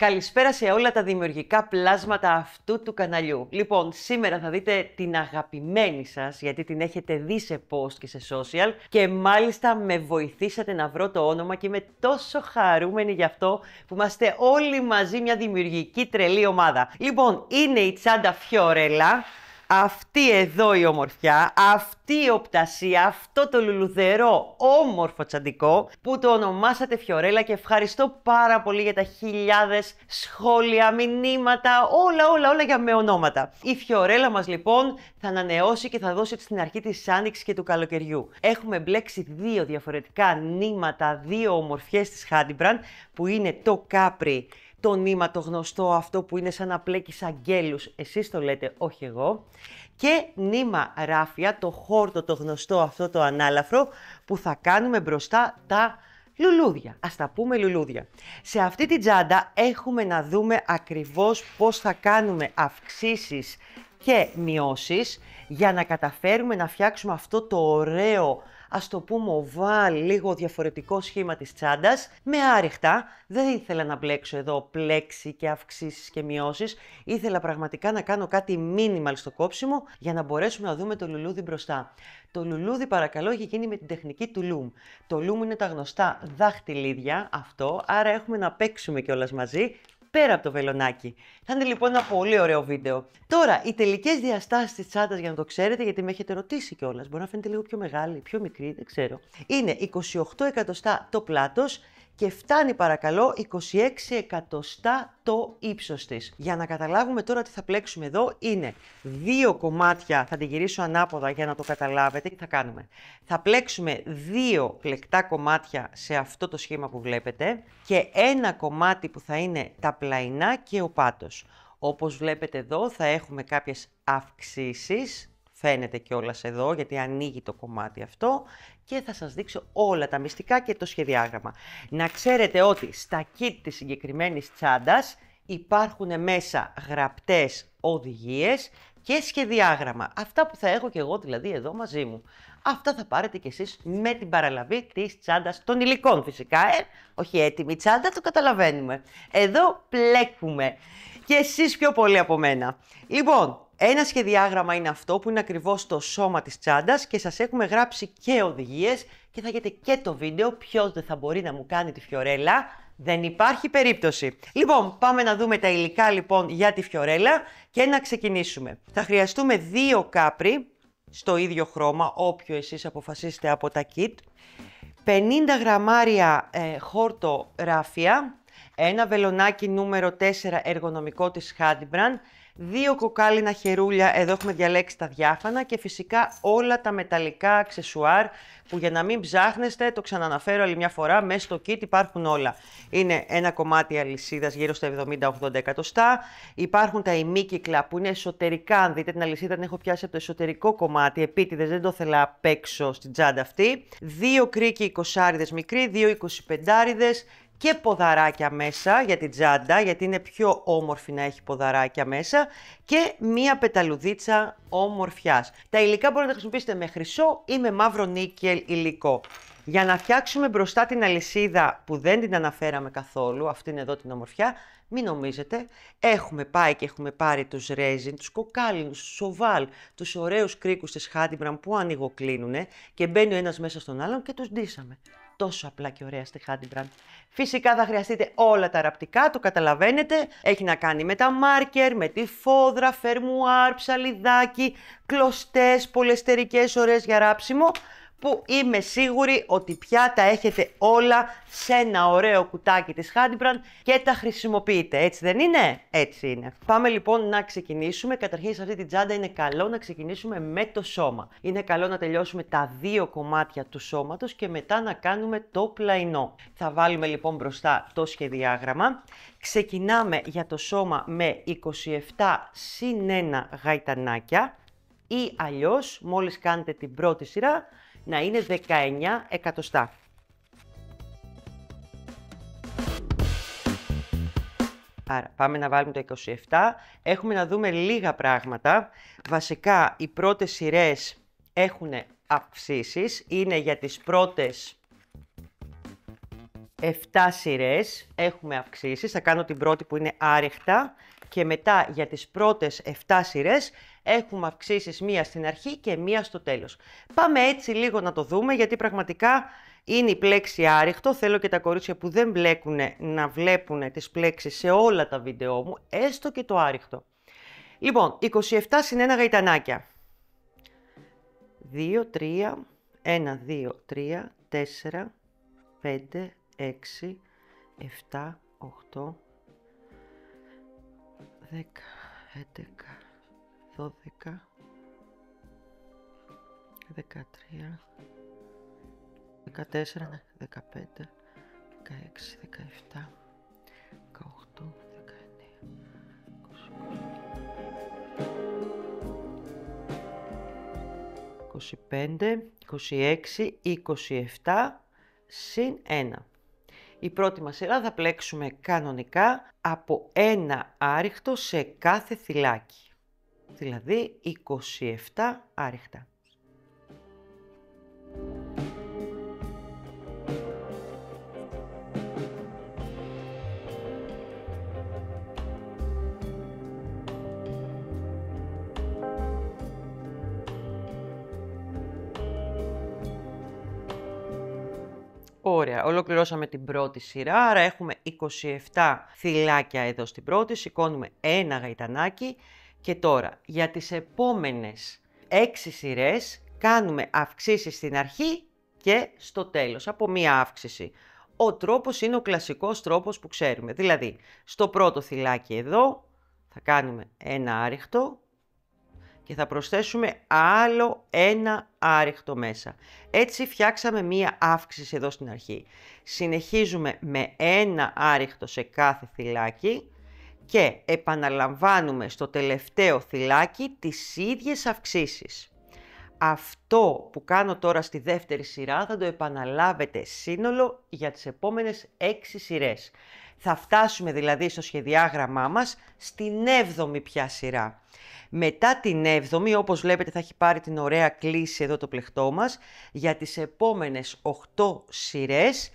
Καλησπέρα σε όλα τα δημιουργικά πλάσματα αυτού του καναλιού. Λοιπόν, σήμερα θα δείτε την αγαπημένη σας, γιατί την έχετε δει σε post και σε social και μάλιστα με βοηθήσατε να βρω το όνομα και είμαι τόσο χαρούμενη γι' αυτό που είμαστε όλοι μαζί μια δημιουργική τρελή ομάδα. Λοιπόν, είναι η τσάντα Fiorella. Αυτή εδώ η ομορφιά, αυτή η οπτασία, αυτό το λουλουδερό όμορφο τσαντικό που το ονομάσατε Fiorella και ευχαριστώ πάρα πολύ για τα χιλιάδες σχόλια, μηνύματα, όλα για με ονόματα. Η Fiorella μας λοιπόν θα ανανεώσει και θα δώσει στην αρχή της άνοιξης και του καλοκαιριού. Έχουμε μπλέξει δύο διαφορετικά νήματα, δύο ομορφιές της Hadbrand που είναι το Capri. Το νήμα το γνωστό, αυτό που είναι σαν να πλέκεις αγγέλους, εσείς το λέτε, όχι εγώ. Και νήμα ράφια, το χόρτο το γνωστό, αυτό το ανάλαφρο, που θα κάνουμε μπροστά τα λουλούδια. Ας τα πούμε λουλούδια. Σε αυτή την τσάντα έχουμε να δούμε ακριβώς πώς θα κάνουμε αυξήσεις και μειώσεις για να καταφέρουμε να φτιάξουμε αυτό το ωραίο, ας το πούμε οβάλ, λίγο διαφορετικό σχήμα της τσάντας, με άριχτα. Δεν ήθελα να μπλέξω εδώ πλέξη και αυξήσεις και μειώσεις. Ήθελα πραγματικά να κάνω κάτι minimal στο κόψιμο για να μπορέσουμε να δούμε το λουλούδι μπροστά. Το λουλούδι παρακαλώ έχει γίνει με την τεχνική του loom. Το loom είναι τα γνωστά δάχτυλίδια αυτό, άρα έχουμε να παίξουμε κιόλας μαζί. Πέρα από το βελονάκι. Θα είναι λοιπόν ένα πολύ ωραίο βίντεο. Τώρα, οι τελικές διαστάσεις της τσάντας, για να το ξέρετε, γιατί με έχετε ρωτήσει κιόλας, μπορεί να φαίνεται λίγο πιο μεγάλη, πιο μικρή, δεν ξέρω. Είναι 28 εκατοστά το πλάτος και φτάνει παρακαλώ 26 εκατοστά το ύψος της. Για να καταλάβουμε τώρα τι θα πλέξουμε εδώ, είναι δύο κομμάτια, θα την γυρίσω ανάποδα για να το καταλάβετε τι θα κάνουμε. Θα πλέξουμε δύο πλεκτά κομμάτια σε αυτό το σχήμα που βλέπετε και ένα κομμάτι που θα είναι τα πλαϊνά και ο πάτος. Όπως βλέπετε εδώ θα έχουμε κάποιες αυξήσεις. Φαίνεται κιόλας εδώ γιατί ανοίγει το κομμάτι αυτό και θα σας δείξω όλα τα μυστικά και το σχεδιάγραμμα. Να ξέρετε ότι στα kit της συγκεκριμένης τσάντας υπάρχουν μέσα γραπτές οδηγίες και σχεδιάγραμμα. Αυτά που θα έχω και εγώ δηλαδή εδώ μαζί μου. Αυτά θα πάρετε κι εσείς με την παραλαβή της τσάντας των υλικών φυσικά, όχι έτοιμη τσάντα, το καταλαβαίνουμε. Εδώ πλέκουμε και εσείς πιο πολύ από μένα. Λοιπόν, ένα σχεδιάγραμμα είναι αυτό που είναι ακριβώς το σώμα της τσάντας και σας έχουμε γράψει και οδηγίες και θα έχετε και το βίντεο. Ποιος δεν θα μπορεί να μου κάνει τη Fiorella, δεν υπάρχει περίπτωση. Λοιπόν, πάμε να δούμε τα υλικά λοιπόν για τη Fiorella και να ξεκινήσουμε. Θα χρειαστούμε δύο Capri στο ίδιο χρώμα, όποιο εσείς αποφασίσετε από τα kit, 50 γραμμάρια χόρτο ράφια, ένα βελονάκι νούμερο 4 εργονομικό της Hadbrand, δύο κοκάλινα χερούλια, εδώ έχουμε διαλέξει τα διάφανα και φυσικά όλα τα μεταλλικά αξεσουάρ που για να μην ψάχνεστε, το ξαναναφέρω άλλη μια φορά, μέσα στο kit υπάρχουν όλα. Είναι ένα κομμάτι αλυσίδας γύρω στα 70-80 εκατοστά, υπάρχουν τα ημίκυκλα που είναι εσωτερικά, αν δείτε την αλυσίδα την έχω πιάσει από το εσωτερικό κομμάτι, επίτηδες δεν το ήθελα απ' έξω στην τσάντα αυτή, δύο κρίκοι 20άριδες μικροί, δύο 25άριδες, και ποδαράκια μέσα για την τσάντα, γιατί είναι πιο όμορφη να έχει ποδαράκια μέσα και μία πεταλουδίτσα ομορφιάς. Τα υλικά μπορείτε να τα χρησιμοποιήσετε με χρυσό ή με μαύρο νίκελ υλικό. Για να φτιάξουμε μπροστά την αλυσίδα που δεν την αναφέραμε καθόλου, αυτήν εδώ την ομορφιά, μην νομίζετε, έχουμε πάει και έχουμε πάρει τους ρέζιν, τους κοκάλινους, τους σοβάλ, τους ωραίους κρίκους της Hadbrand που ανοιγοκλίνουνε και μπαίνει ο ένας μέσα στον άλλον και τους ντύσαμε. Τόσο απλά και ωραία στη Hadbrand. Φυσικά θα χρειαστείτε όλα τα ραπτικά, το καταλαβαίνετε. Έχει να κάνει με τα μάρκερ, με τη φόδρα, φερμουάρ, ψαλιδάκι, κλωστές, πολυεστερικές ωραίες για ράψιμο, που είμαι σίγουρη ότι πια τα έχετε όλα σε ένα ωραίο κουτάκι της Hadbrand και τα χρησιμοποιείτε. Έτσι δεν είναι? Έτσι είναι. Πάμε λοιπόν να ξεκινήσουμε. Καταρχήν σε αυτή την τσάντα είναι καλό να ξεκινήσουμε με το σώμα. Είναι καλό να τελειώσουμε τα δύο κομμάτια του σώματος και μετά να κάνουμε το πλαϊνό. Θα βάλουμε λοιπόν μπροστά το σχεδιάγραμμα. Ξεκινάμε για το σώμα με 27 συν 1 γαϊτανάκια ή αλλιώς μόλις κάνετε την πρώτη σειρά να είναι 19 εκατοστά. Άρα πάμε να βάλουμε το 27. Έχουμε να δούμε λίγα πράγματα. Βασικά οι πρώτες σειρές έχουν αυξήσεις. Είναι για τις πρώτες 7 σειρές έχουμε αυξήσεις. Θα κάνω την πρώτη που είναι άρεχτα και μετά για τις πρώτες 7 σειρές έχουμε αυξήσεις μία στην αρχή και μία στο τέλος. Πάμε έτσι λίγο να το δούμε, γιατί πραγματικά είναι η πλέξη άρεχτο. Θέλω και τα κορίτσια που δεν μπλέκουν να βλέπουν τις πλέξεις σε όλα τα βίντεό μου, έστω και το άρεχτο. Λοιπόν, 27 συν 1 γαϊτανάκια. 2, 3, 1, 2, 3, 4, 5, 6, 7, 8, 10, 11, 12, 13, 14, 15, 16, 17, 18, 19, 20, 25, 26, 27 συν 1. Η πρώτη μας σειρά θα πλέξουμε κανονικά από ένα άρυχτο σε κάθε θυλάκι. Δηλαδή 27 άρυχτα. Ωραία, ολοκληρώσαμε την πρώτη σειρά, άρα έχουμε 27 θυλάκια εδώ στην πρώτη, σηκώνουμε ένα γαϊτανάκι και τώρα για τις επόμενες 6 σειρές κάνουμε αυξήσεις στην αρχή και στο τέλος, από μία αύξηση. Ο τρόπος είναι ο κλασικός τρόπος που ξέρουμε, δηλαδή στο πρώτο θυλάκι εδώ θα κάνουμε ένα άρυχτο και θα προσθέσουμε άλλο ένα άρυχτο μέσα. Έτσι φτιάξαμε μία αύξηση εδώ στην αρχή. Συνεχίζουμε με ένα άρυχτο σε κάθε θυλάκι και επαναλαμβάνουμε στο τελευταίο θυλάκι τις ίδιες αυξήσεις. Αυτό που κάνω τώρα στη δεύτερη σειρά θα το επαναλάβετε σύνολο για τις επόμενες 6 σειρές. Θα φτάσουμε δηλαδή στο σχεδιάγραμμά μας στην 7η πια σειρά. Μετά την 7η, όπως βλέπετε, θα έχει πάρει την ωραία κλίση εδώ το πλεκτό μας. Για τις επόμενες 8 σειρές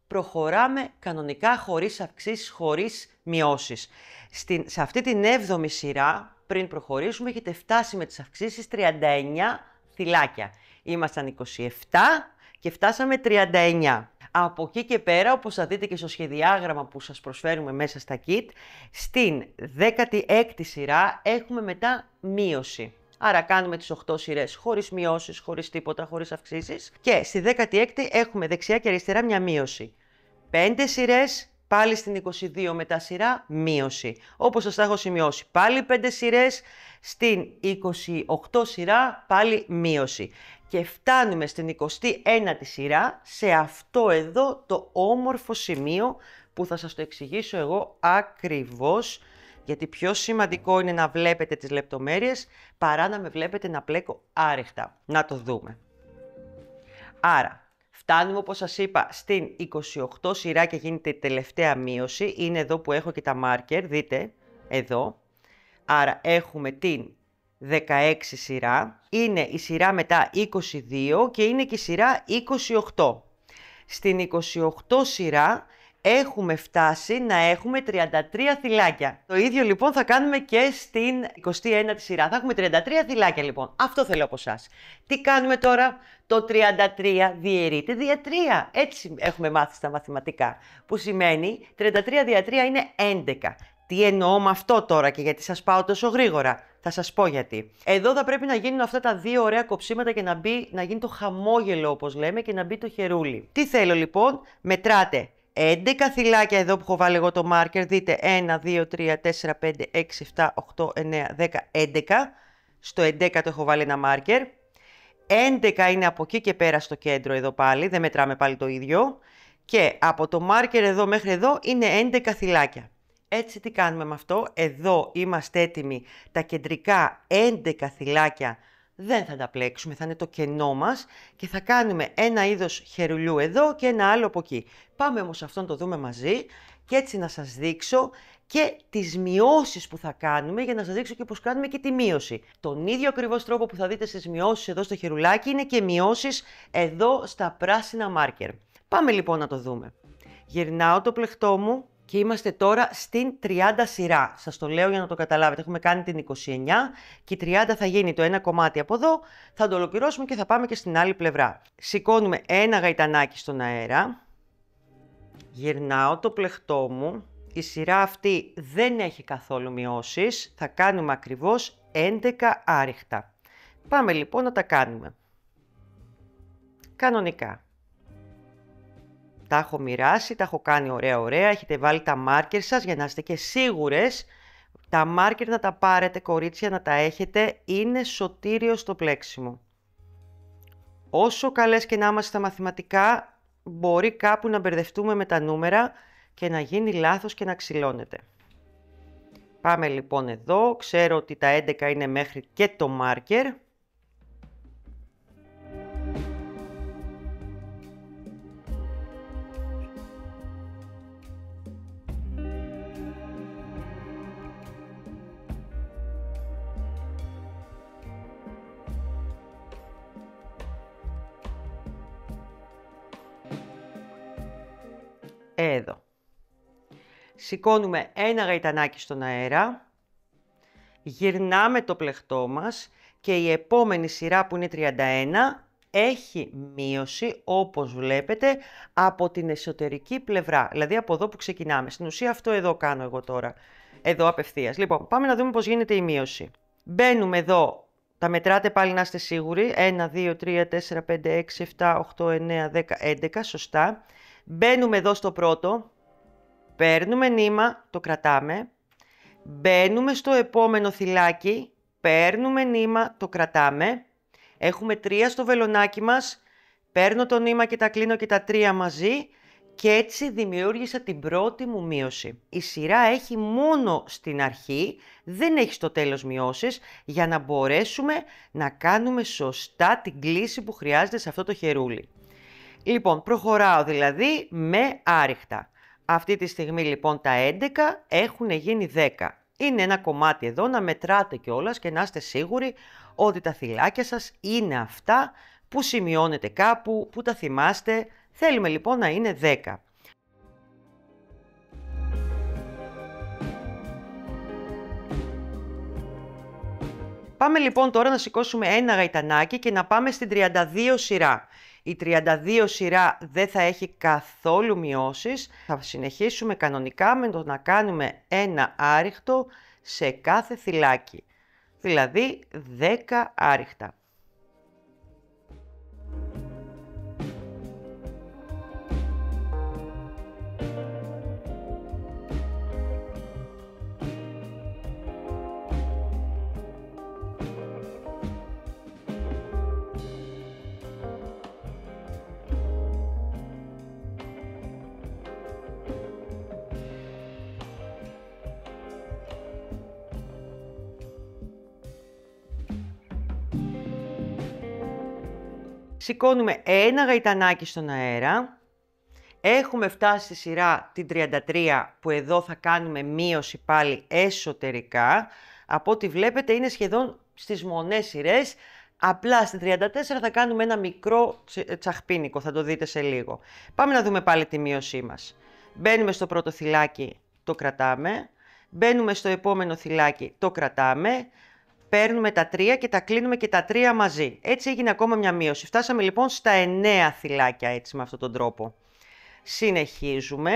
προχωράμε κανονικά χωρίς αυξήσεις, χωρίς μειώσεις. Σε αυτή την 7η σειρά, πριν προχωρήσουμε, έχετε φτάσει με τις αυξήσεις 39 θυλάκια. Ήμασταν 27 και φτάσαμε 39. Από εκεί και πέρα, όπως θα δείτε και στο σχεδιάγραμμα που σας προσφέρουμε μέσα στα kit, στην 16η σειρά έχουμε μετά μείωση. Άρα κάνουμε τις 8 σειρές χωρίς μειώσεις, χωρίς τίποτα, χωρίς αυξήσεις. Και στη 16η έχουμε δεξιά και αριστερά μια μείωση. 5 σειρές, πάλι στην 22 μετά σειρά, μείωση. Όπως σας τα έχω σημειώσει, πάλι 5 σειρές, στην 28 σειρά, πάλι μείωση. Και φτάνουμε στην 21η σειρά, σε αυτό εδώ το όμορφο σημείο που θα σας το εξηγήσω εγώ ακριβώς, γιατί πιο σημαντικό είναι να βλέπετε τις λεπτομέρειες παρά να με βλέπετε να πλέκω άρεχτα. Να το δούμε. Άρα, φτάνουμε όπως σας είπα στην 28 σειρά και γίνεται η τελευταία μείωση. Είναι εδώ που έχω και τα marker, δείτε, εδώ. Άρα έχουμε την 16 σειρά, είναι η σειρά μετά 22 και είναι και η σειρά 28. Στην 28 σειρά έχουμε φτάσει να έχουμε 33 θυλάκια. Το ίδιο λοιπόν θα κάνουμε και στην 21η σειρά. Θα έχουμε 33 θυλάκια λοιπόν. Αυτό θέλω από εσάς. Τι κάνουμε τώρα? Το 33 διαιρείται δια 3. Έτσι έχουμε μάθει στα μαθηματικά. Που σημαίνει 33 δια 3 είναι 11. Τι εννοώ με αυτό τώρα και γιατί σας πάω τόσο γρήγορα? Θα σας πω γιατί. Εδώ θα πρέπει να γίνουν αυτά τα δύο ωραία κοψίματα και να γίνει το χαμόγελο όπως λέμε και να μπει το χερούλι. Τι θέλω λοιπόν? Μετράτε 11 θυλάκια εδώ που έχω βάλει εγώ το marker. Δείτε 1, 2, 3, 4, 5, 6, 7, 8, 9, 10, 11. Στο 11 το έχω βάλει ένα marker. 11 είναι από εκεί και πέρα στο κέντρο εδώ πάλι. Δεν μετράμε πάλι το ίδιο. Και από το marker εδώ μέχρι εδώ είναι 11 θυλάκια. Έτσι τι κάνουμε με αυτό? Εδώ είμαστε έτοιμοι. Τα κεντρικά 11 θυλάκια δεν θα τα πλέξουμε, θα είναι το κενό μας και θα κάνουμε ένα είδος χερουλιού εδώ και ένα άλλο από εκεί. Πάμε όμως αυτόν να το δούμε μαζί και έτσι να σας δείξω και τις μειώσεις που θα κάνουμε για να σας δείξω και πώς κάνουμε και τη μείωση. Τον ίδιο ακριβώς τρόπο που θα δείτε στις μειώσεις εδώ στο χερουλάκι είναι και μειώσεις εδώ στα πράσινα μάρκερ. Πάμε λοιπόν να το δούμε. Γυρνάω το πλεκτό μου και είμαστε τώρα στην 30 σειρά. Σας το λέω για να το καταλάβετε. Έχουμε κάνει την 29 και η 30 θα γίνει το ένα κομμάτι από εδώ. Θα το ολοκληρώσουμε και θα πάμε και στην άλλη πλευρά. Σηκώνουμε ένα γαϊτανάκι στον αέρα. Γυρνάω το πλεκτό μου. Η σειρά αυτή δεν έχει καθόλου μειώσεις. Θα κάνουμε ακριβώς 11 άριχτα. Πάμε λοιπόν να τα κάνουμε. Κανονικά. Τα έχω μοιράσει, τα έχω κάνει ωραία. Έχετε βάλει τα μάρκερ σας για να είστε και σίγουρες. Τα μάρκερ να τα πάρετε, κορίτσια, να τα έχετε. Είναι σωτήριο στο πλέξιμο. Όσο καλές και να είμαστε στα μαθηματικά, μπορεί κάπου να μπερδευτούμε με τα νούμερα και να γίνει λάθος και να ξυλώνεται. Πάμε λοιπόν εδώ. Ξέρω ότι τα 11 είναι μέχρι και το μάρκερ. Εδώ. Σηκώνουμε ένα γαϊτανάκι στον αέρα, γυρνάμε το πλεκτό μας και η επόμενη σειρά που είναι 31 έχει μείωση, όπως βλέπετε, από την εσωτερική πλευρά, δηλαδή από εδώ που ξεκινάμε. Στην ουσία αυτό εδώ κάνω εγώ τώρα, εδώ απευθείας. Λοιπόν, πάμε να δούμε πώς γίνεται η μείωση. Μπαίνουμε εδώ, τα μετράτε πάλι να είστε σίγουροι, 1, 2, 3, 4, 5, 6, 7, 8, 9, 10, 11, σωστά. Μπαίνουμε εδώ στο πρώτο, παίρνουμε νήμα, το κρατάμε, μπαίνουμε στο επόμενο θυλάκι, παίρνουμε νήμα, το κρατάμε, έχουμε 3 στο βελονάκι μας, παίρνω το νήμα και τα κλείνω και τα 3 μαζί και έτσι δημιούργησα την πρώτη μου μείωση. Η σειρά έχει μόνο στην αρχή, δεν έχει στο τέλος μειώσεις, για να μπορέσουμε να κάνουμε σωστά την κλίση που χρειάζεται σε αυτό το χερούλι. Λοιπόν, προχωράω δηλαδή με άριχτα. Αυτή τη στιγμή λοιπόν τα 11 έχουν γίνει 10. Είναι ένα κομμάτι εδώ να μετράτε κιόλας και να είστε σίγουροι ότι τα θυλάκια σας είναι αυτά που σημειώνετε κάπου, που τα θυμάστε. Θέλουμε λοιπόν να είναι 10. Πάμε λοιπόν τώρα να σηκώσουμε ένα γαϊτανάκι και να πάμε στην 32 σειρά. Η 32 σειρά δεν θα έχει καθόλου μειώσεις. Θα συνεχίσουμε κανονικά με το να κάνουμε ένα άριχτο σε κάθε θυλάκι. Δηλαδή 10 άριχτα. Σηκώνουμε ένα γαϊτανάκι στον αέρα. Έχουμε φτάσει στη σειρά την 33 που εδώ θα κάνουμε μείωση πάλι εσωτερικά. Από ό,τι βλέπετε είναι σχεδόν στις μονές σειρές. Απλά στην 34 θα κάνουμε ένα μικρό τσαχπίνικο, θα το δείτε σε λίγο. Πάμε να δούμε πάλι τη μείωσή μας. Μπαίνουμε στο πρώτο θυλάκι, το κρατάμε. Μπαίνουμε στο επόμενο θυλάκι, το κρατάμε. Παίρνουμε τα 3 και τα κλείνουμε και τα 3 μαζί. Έτσι έγινε ακόμα μια μείωση. Φτάσαμε λοιπόν στα 9 θυλάκια έτσι με αυτόν τον τρόπο. Συνεχίζουμε.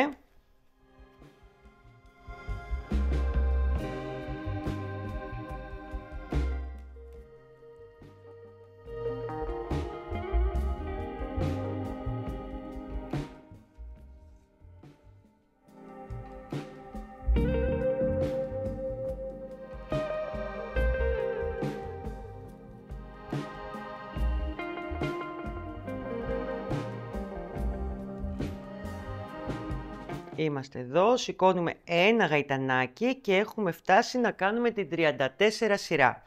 Είμαστε εδώ, σηκώνουμε ένα γαϊτανάκι και έχουμε φτάσει να κάνουμε την 34 σειρά.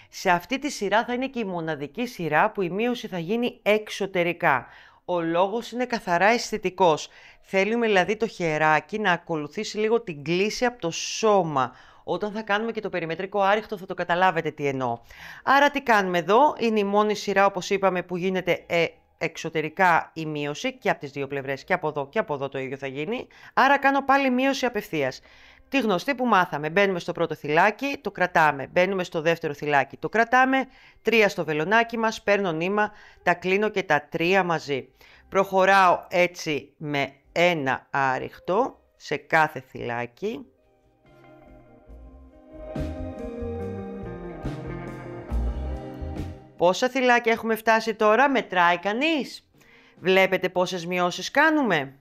Σε αυτή τη σειρά θα είναι και η μοναδική σειρά που η μείωση θα γίνει εξωτερικά. Ο λόγος είναι καθαρά αισθητικός. Θέλουμε δηλαδή το χεράκι να ακολουθήσει λίγο την κλίση από το σώμα. Όταν θα κάνουμε και το περιμετρικό άριχτο θα το καταλάβετε τι εννοώ. Άρα τι κάνουμε εδώ, είναι η μόνη σειρά όπως είπαμε που γίνεται εξωτερικά η μείωση και από τις δύο πλευρές, και από εδώ το ίδιο θα γίνει. Άρα κάνω πάλι μείωση απευθείας. Τη γνωστή που μάθαμε. Μπαίνουμε στο πρώτο θυλάκι, το κρατάμε. Μπαίνουμε στο δεύτερο θυλάκι, το κρατάμε. 3 στο βελονάκι μας, παίρνω νήμα, τα κλείνω και τα 3 μαζί. Προχωράω έτσι με ένα άριχτο σε κάθε θυλάκι. Πόσα θυλάκια έχουμε φτάσει τώρα, μετράει κανείς? Βλέπετε πόσες μειώσεις κάνουμε?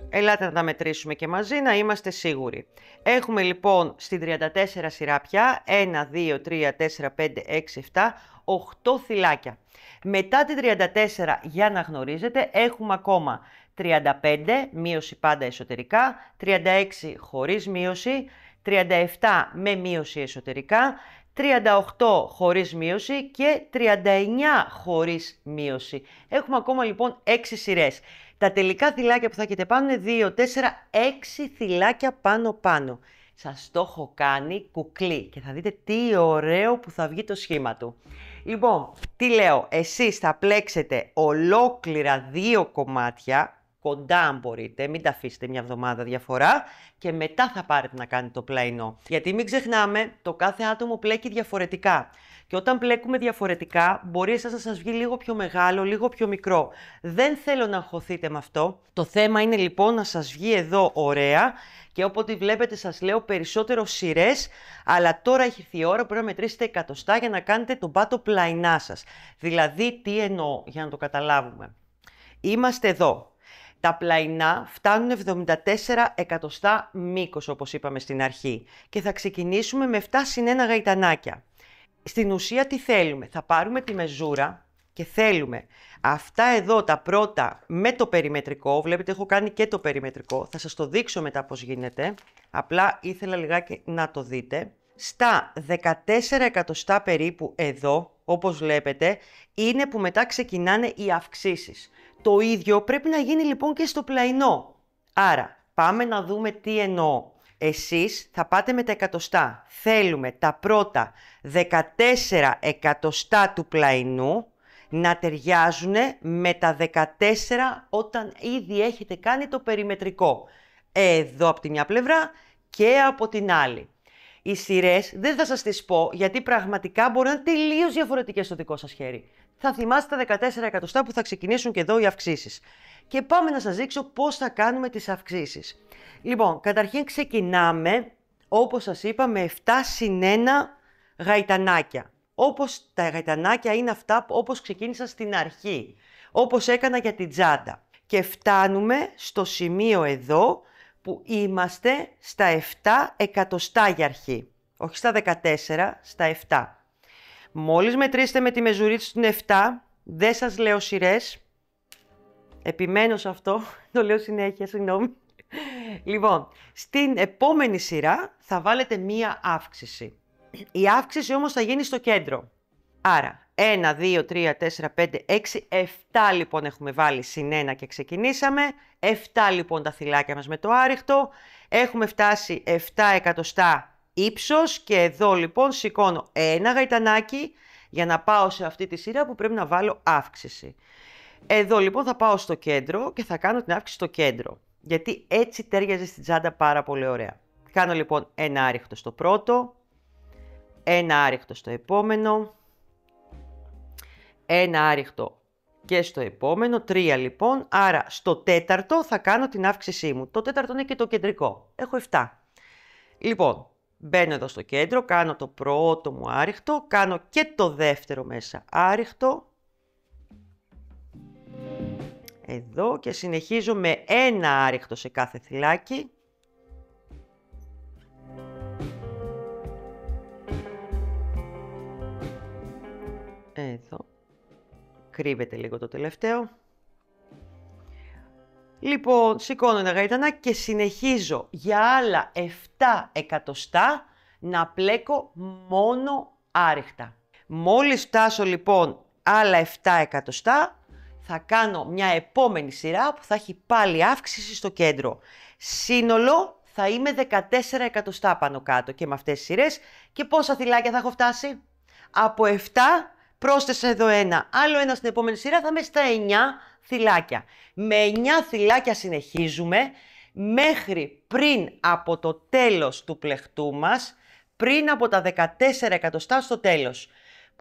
Ελάτε να τα μετρήσουμε και μαζί, να είμαστε σίγουροι. Έχουμε λοιπόν στην 34 σειρά πια 1, 2, 3, 4, 5, 6, 7, 8 θυλάκια. Μετά την 34, για να γνωρίζετε, έχουμε ακόμα 35, μείωση πάντα εσωτερικά, 36 χωρίς μείωση, 37 με μείωση εσωτερικά, 38 χωρίς μείωση και 39 χωρίς μείωση. Έχουμε ακόμα λοιπόν 6 σειρές. Τα τελικά θυλάκια που θα έχετε πάνω είναι 2, 4, 6 θυλάκια πάνω. Σας το έχω κάνει κουκλί και θα δείτε τι ωραίο που θα βγει το σχήμα του. Λοιπόν, τι λέω, εσείς θα πλέξετε ολόκληρα 2 κομμάτια, κοντά αν μπορείτε, μην τα αφήσετε μια εβδομάδα διαφορά και μετά θα πάρετε να κάνετε το πλαϊνό. Γιατί μην ξεχνάμε, το κάθε άτομο πλέκει διαφορετικά. Και όταν πλέκουμε διαφορετικά, μπορεί εσάς να σας βγει λίγο πιο μεγάλο, λίγο πιο μικρό. Δεν θέλω να αγχωθείτε με αυτό. Το θέμα είναι λοιπόν να σας βγει εδώ ωραία και όποτε βλέπετε σας λέω περισσότερο σειρές, αλλά τώρα έχει έρθει η ώρα που πρέπει να μετρήσετε εκατοστά για να κάνετε τον πάτο πλαϊνά σας. Δηλαδή, τι εννοώ, για να το καταλάβουμε. Είμαστε εδώ. Τα πλαϊνά φτάνουν 74 εκατοστά μήκος, όπως είπαμε στην αρχή. Και θα ξεκινήσουμε με 7 συν 1 γαϊτανάκια. Στην ουσία τι θέλουμε? Θα πάρουμε τη μεζούρα και θέλουμε αυτά εδώ τα πρώτα με το περιμετρικό. Βλέπετε έχω κάνει και το περιμετρικό. Θα σας το δείξω μετά πώς γίνεται. Απλά ήθελα λιγάκι να το δείτε. Στα 14 εκατοστά περίπου εδώ, όπως βλέπετε, είναι που μετά ξεκινάνε οι αυξήσεις. Το ίδιο πρέπει να γίνει λοιπόν και στο πλαϊνό. Άρα πάμε να δούμε τι εννοώ. Εσείς θα πάτε με τα εκατοστά. Θέλουμε τα πρώτα 14 εκατοστά του πλαϊνού να ταιριάζουν με τα 14 όταν ήδη έχετε κάνει το περιμετρικό. Εδώ από τη μια πλευρά και από την άλλη. Οι σειρές δεν θα σας τις πω γιατί πραγματικά μπορεί να είναι τελείως διαφορετικές στο δικό σας χέρι. Θα θυμάστε τα 14 εκατοστά που θα ξεκινήσουν και εδώ οι αυξήσεις. Και πάμε να σας δείξω πώς θα κάνουμε τις αυξήσεις. Λοιπόν, καταρχήν ξεκινάμε, όπως σας είπα, με 7 συν 1 γαϊτανάκια. Όπως τα γαϊτανάκια είναι αυτά όπως ξεκίνησα στην αρχή. Όπως έκανα για την τσάντα. Και φτάνουμε στο σημείο εδώ που είμαστε στα 7 εκατοστά για αρχή. Όχι στα 14, στα 7. Μόλις μετρήσετε με τη μεζουρίτσα στην 7, δεν σας λέω σειρές. Επιμένω σε αυτό, το λέω συνέχεια, συγγνώμη. Λοιπόν, στην επόμενη σειρά θα βάλετε μία αύξηση. Η αύξηση όμως θα γίνει στο κέντρο. Άρα, 1, 2, 3, 4, 5, 6, 7 λοιπόν έχουμε βάλει συν 1 και ξεκινήσαμε. 7 λοιπόν τα θυλάκια μας με το άριχτο. Έχουμε φτάσει 7 εκατοστά ύψος και εδώ λοιπόν σηκώνω ένα γαϊτανάκι για να πάω σε αυτή τη σειρά που πρέπει να βάλω αύξηση. Εδώ λοιπόν θα πάω στο κέντρο και θα κάνω την αύξηση στο κέντρο. Γιατί έτσι τέριαζε στην τσάντα πάρα πολύ ωραία. Κάνω λοιπόν ένα άριχτο στο πρώτο, ένα άριχτο στο επόμενο, ένα άριχτο και στο επόμενο, 3 λοιπόν, άρα στο τέταρτο θα κάνω την αύξησή μου. Το τέταρτο είναι και το κεντρικό, έχω 7. Λοιπόν, μπαίνω εδώ στο κέντρο, κάνω το πρώτο μου άριχτο, κάνω και το δεύτερο μέσα άριχτο. Εδώ και συνεχίζω με ένα άριχτο σε κάθε θυλάκι. Εδώ. Κρύβεται λίγο το τελευταίο. Λοιπόν, σηκώνω ένα γαϊτανάκι και συνεχίζω για άλλα 7 εκατοστά να πλέκω μόνο άριχτα. Μόλις φτάσω λοιπόν άλλα 7 εκατοστά, θα κάνω μια επόμενη σειρά που θα έχει πάλι αύξηση στο κέντρο. Σύνολο θα είμαι 14 εκατοστά πάνω κάτω και με αυτές τις σειρές. Και πόσα θυλάκια θα έχω φτάσει? Από 7 πρόσθεσα εδώ ένα. Άλλο ένα στην επόμενη σειρά, θα είμαι στα 9 θυλάκια. Με 9 θυλάκια συνεχίζουμε μέχρι πριν από το τέλος του πλεχτού μας, πριν από τα 14 εκατοστά στο τέλος.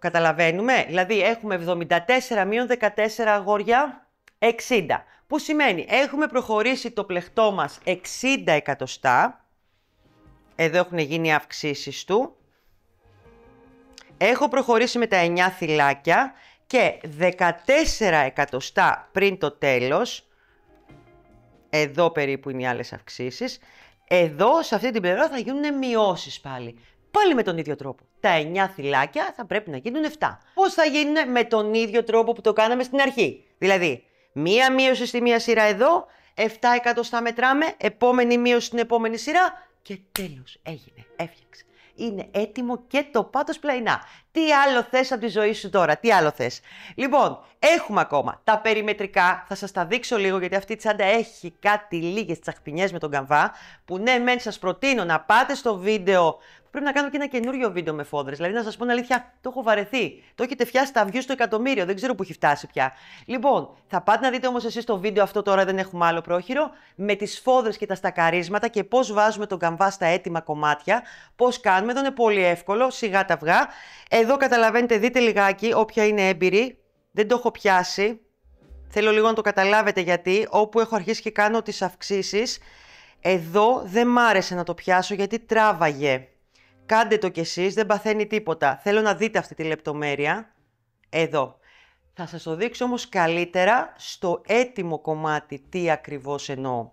Καταλαβαίνουμε, δηλαδή έχουμε 74 μείον 14 αγόρια, 60. Που σημαίνει έχουμε προχωρήσει το πλεχτό μας 60 εκατοστά. Εδώ έχουν γίνει αυξήσεις του. Έχω προχωρήσει με τα 9 θυλάκια και 14 εκατοστά πριν το τέλος. Εδώ περίπου είναι οι άλλες αυξήσεις. Εδώ, σε αυτή την πλευρά, θα γίνουν μειώσεις πάλι. Πάλι με τον ίδιο τρόπο. Τα 9 θυλάκια θα πρέπει να γίνουν 7. Πώς θα γίνουν? Με τον ίδιο τρόπο που το κάναμε στην αρχή. Δηλαδή, μία μείωση στη μία σειρά εδώ, 7 εκατοστά μετράμε, επόμενη μείωση στην επόμενη σειρά και τέλος. Έγινε, έφτιαξε. Είναι έτοιμο και το πάτος πλαϊνά. Τι άλλο θες από τη ζωή σου τώρα, τι άλλο θες? Λοιπόν, έχουμε ακόμα τα περιμετρικά, θα σας τα δείξω λίγο γιατί αυτή η τσάντα έχει κάτι λίγες τσαχπινιές με τον καμβά, που ναι μεν σας προτείνω να πάτε στο βίντεο, πρέπει να κάνω και ένα καινούριο βίντεο με φόδρες, δηλαδή να σας πω την αλήθεια, το έχω βαρεθεί, το έχετε φτιάσει τα views στο εκατομμύριο, δεν ξέρω που έχει φτάσει πια. Λοιπόν, θα πάτε να δείτε όμως εσείς το βίντεο αυτό τώρα, δεν έχουμε άλλο πρόχειρο, με τις φόδρες και τα στακαρίσματα και πώς βάζουμε τον καμβά στα έτοιμα κομμάτια, πώς κάνουμε, εδώ είναι πολύ εύκολο, σιγά τα αυγά. Εδώ καταλαβαίνετε, δείτε λιγάκι, όποια είναι έμπειρη, δεν το έχω πιάσει, θέλω λίγο να το καταλάβετε γιατί, όπου έχω αρχίσει και κάνω τις αυξήσεις, εδώ δεν μ' άρεσε να το πιάσω γιατί τράβαγε. Κάντε το κι εσείς, δεν παθαίνει τίποτα. Θέλω να δείτε αυτή τη λεπτομέρεια. Εδώ. Θα σας το δείξω όμως καλύτερα στο έτοιμο κομμάτι τι ακριβώς εννοώ.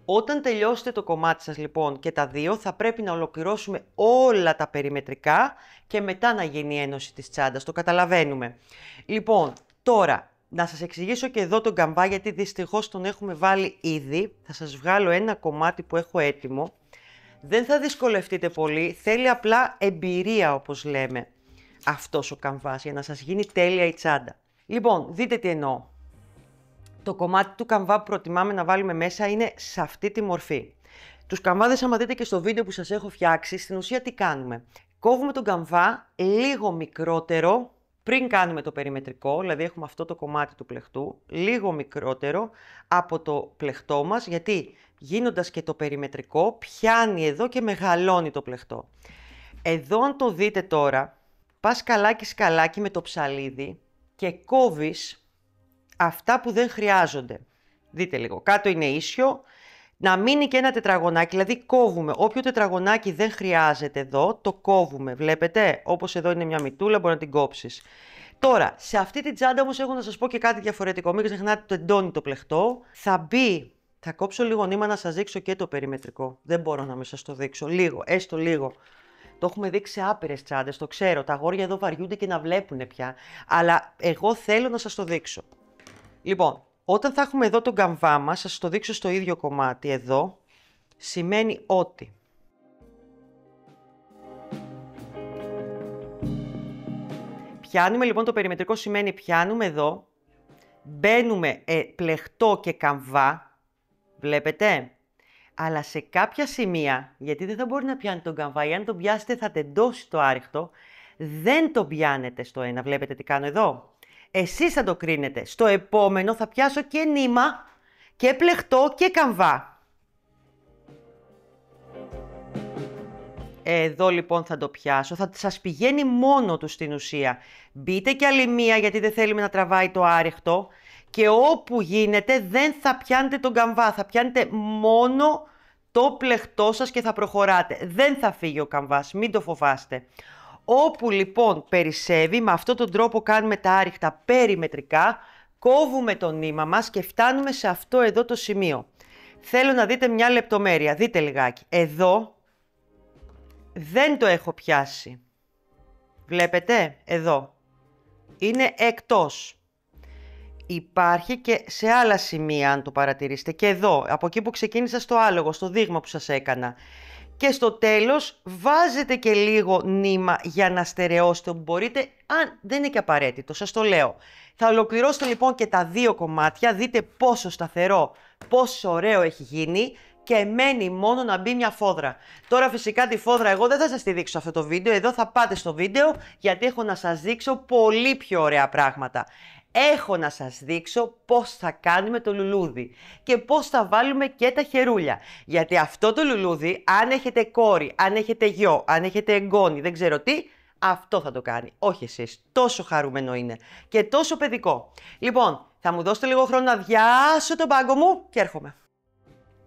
Όταν τελειώσετε το κομμάτι σας λοιπόν και τα δύο, θα πρέπει να ολοκληρώσουμε όλα τα περιμετρικά και μετά να γίνει η ένωση της τσάντας. Το καταλαβαίνουμε. Λοιπόν, τώρα να σας εξηγήσω και εδώ τον καμβά γιατί δυστυχώς τον έχουμε βάλει ήδη. Θα σας βγάλω ένα κομμάτι που έχω έτοιμο. Δεν θα δυσκολευτείτε πολύ, θέλει απλά εμπειρία όπως λέμε αυτός ο καμβάς για να σας γίνει τέλεια η τσάντα. Λοιπόν, δείτε τι εννοώ. Το κομμάτι του καμβά που προτιμάμε να βάλουμε μέσα είναι σε αυτή τη μορφή. Τους καμβάδες, άμα δείτε και στο βίντεο που σας έχω φτιάξει, στην ουσία τι κάνουμε? Κόβουμε τον καμβά λίγο μικρότερο πριν κάνουμε το περιμετρικό, δηλαδή έχουμε αυτό το κομμάτι του πλεχτού, λίγο μικρότερο από το πλεχτό μας, γιατί γίνοντας και το περιμετρικό πιάνει εδώ και μεγαλώνει το πλεχτό. Εδώ αν το δείτε τώρα, πας σκαλάκι με το ψαλίδι και κόβεις αυτά που δεν χρειάζονται. Δείτε λίγο, κάτω είναι ίσιο, να μείνει και ένα τετραγωνάκι, δηλαδή κόβουμε. Όποιο τετραγωνάκι δεν χρειάζεται εδώ, το κόβουμε. Βλέπετε, όπως εδώ είναι μια μυτούλα, μπορεί να την κόψεις. Τώρα, σε αυτή την τσάντα όμως έχω να σας πω και κάτι διαφορετικό. Μην ξεχνάτε το εντώνει το πλεχτό. Θα μπει, θα κόψω λίγο νήμα να σας δείξω και το περιμετρικό. Δεν μπορώ να μην σας το δείξω. Λίγο, έστω λίγο. Το έχουμε δείξει σε άπειρες τσάντες, το ξέρω. Τα αγόρια εδώ βαριούνται και να βλέπουν πια. Αλλά εγώ θέλω να σας το δείξω. Λοιπόν, όταν θα έχουμε εδώ τον καμβά μας, σας το δείξω στο ίδιο κομμάτι εδώ, σημαίνει ότι πιάνουμε λοιπόν το περιμετρικό, σημαίνει πιάνουμε εδώ, μπαίνουμε πλεχτό και καμβά, βλέπετε, αλλά σε κάποια σημεία, γιατί δεν θα μπορεί να πιάνει τον καμβά, ή αν τον πιάσετε θα τεντώσει το άριχτο, δεν τον πιάνετε στο ένα, βλέπετε τι κάνω εδώ. Εσείς θα το κρίνετε. Στο επόμενο θα πιάσω και νήμα και πλεχτό και καμβά. Εδώ λοιπόν θα το πιάσω. Θα σας πηγαίνει μόνο του στην ουσία. Μπείτε και άλλη μία γιατί δεν θέλουμε να τραβάει το άριχτο. Και όπου γίνεται δεν θα πιάνετε τον καμβά. Θα πιάνετε μόνο το πλεχτό σας και θα προχωράτε. Δεν θα φύγει ο καμβάς. Μην το φοβάστε. Όπου λοιπόν περισσεύει, με αυτόν τον τρόπο κάνουμε τα άριχτα περιμετρικά, κόβουμε το νήμα μας και φτάνουμε σε αυτό εδώ το σημείο. Θέλω να δείτε μια λεπτομέρεια, δείτε λιγάκι. Εδώ δεν το έχω πιάσει. Βλέπετε, εδώ. Είναι εκτός. Υπάρχει και σε άλλα σημεία, αν το παρατηρήσετε. Και εδώ, από εκεί που ξεκίνησα στο άλογο, στο δείγμα που σας έκανα. Και στο τέλος βάζετε και λίγο νήμα για να στερεώσετε. Μπορείτε, αν δεν είναι και απαραίτητο, σας το λέω. Θα ολοκληρώσετε λοιπόν και τα δύο κομμάτια, δείτε πόσο σταθερό, πόσο ωραίο έχει γίνει και μένει μόνο να μπει μια φόδρα. Τώρα φυσικά τη φόδρα εγώ δεν θα σας τη δείξω σε αυτό το βίντεο, εδώ θα πάτε στο βίντεο γιατί έχω να σας δείξω πολύ πιο ωραία πράγματα. Έχω να σας δείξω πώς θα κάνουμε το λουλούδι και πώς θα βάλουμε και τα χερούλια. Γιατί αυτό το λουλούδι, αν έχετε κόρη, αν έχετε γιο, αν έχετε εγγόνι, δεν ξέρω τι, αυτό θα το κάνει. Όχι εσείς. Τόσο χαρούμενο είναι και τόσο παιδικό. Λοιπόν, θα μου δώσετε λίγο χρόνο να αδειάσω τον πάγκο μου και έρχομαι.